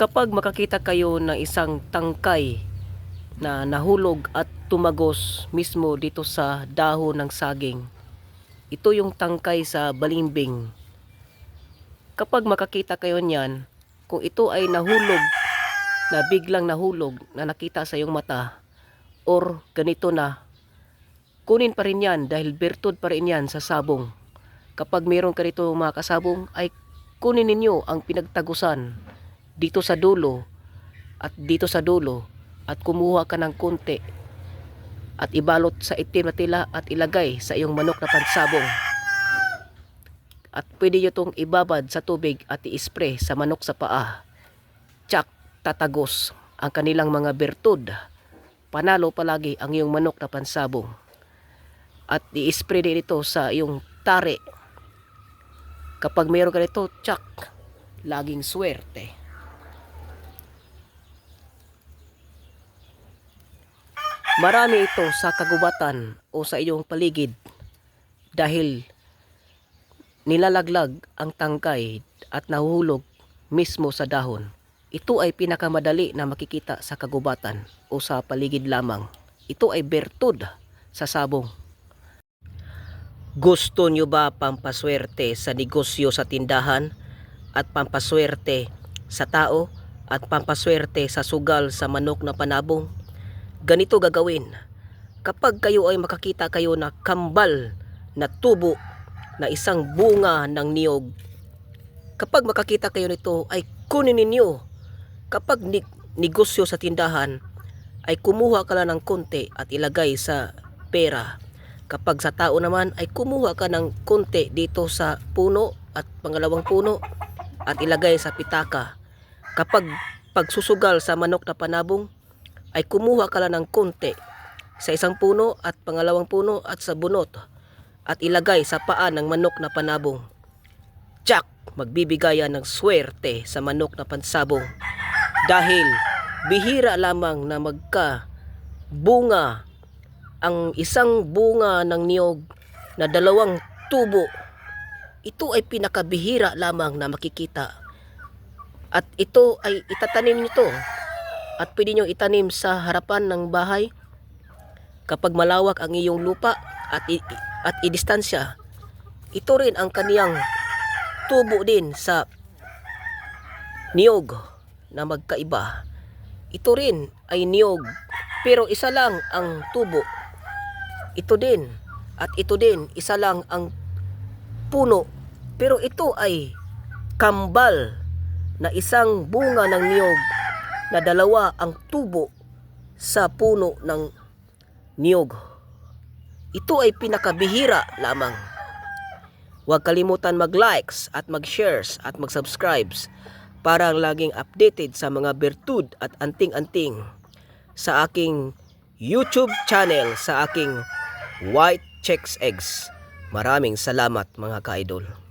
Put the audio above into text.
Kapag makakita kayo ng isang tangkay na nahulog at tumagos mismo dito sa dahon ng saging, ito yung tangkay sa balimbing. Kapag makakita kayo niyan, kung ito ay nahulog, na biglang nahulog, na nakita sa iyong mata, or ganito na, kunin pa rin yan dahil bertud pa rin yan sa sabong. Kapag meron ka rito mga kasabong, ay kunin ninyo ang pinagtagusan dito sa dulo at dito sa dulo, at kumuha ka ng konti at ibalot sa itim na tela at ilagay sa iyong manok na pansabong. At pwede nyo itong ibabad sa tubig at i-spray sa manok sa paa. Tsak, tatagos ang kanilang mga bertud. Panalo palagi ang iyong manok na pansabong. At i-spray din ito sa iyong tari. Kapag mayroon ka nito, tsak, laging swerte. Marami ito sa kagubatan o sa iyong paligid dahil nilalaglag ang tangkay at nahuhulog mismo sa dahon. Ito ay pinakamadali na makikita sa kagubatan o sa paligid lamang. Ito ay bertud sa sabong. Gusto nyo ba pampaswerte sa negosyo sa tindahan at pampaswerte sa tao at pampaswerte sa sugal sa manok na panabong? Ganito gagawin. Kapag kayo ay makakita kayo na kambal na tubo na isang bunga ng niyog, kapag makakita kayo nito ay kunin ninyo. Kapag negosyo sa tindahan ay kumuha ka lang ng konti at ilagay sa pera. Kapag sa tao naman ay kumuha ka ng konti dito sa puno at pangalawang puno at ilagay sa pitaka. Kapag pagsusugal sa manok na panabong ay kumuha ka lang ng konti sa isang puno at pangalawang puno at sa bunot at ilagay sa paa ng manok na panabong. Tsak! Magbibigayan ng swerte sa manok na pansabong. Dahil bihira lamang na magka-bunga ang isang bunga ng niyog na dalawang tubo. Ito ay pinakabihira lamang na makikita. At ito ay itatanim nito. At pwede nyo itanim sa harapan ng bahay kapag malawak ang iyong lupa at idistansya. Ito rin ang kaniyang tubo din sa niyog na magkaiba. Ito rin ay niyog pero isa lang ang tubo. Ito din at ito din isa lang ang puno, pero ito ay kambal na isang bunga ng niyog na dalawa ang tubo sa puno ng niyog. Ito ay pinakabihira lamang. Huwag kalimutan mag-likes at mag-shares at mag-subscribes para laging updated sa mga bertud at anting-anting sa aking YouTube channel, sa aking White Chicks Eggs. Maraming salamat mga ka-idol.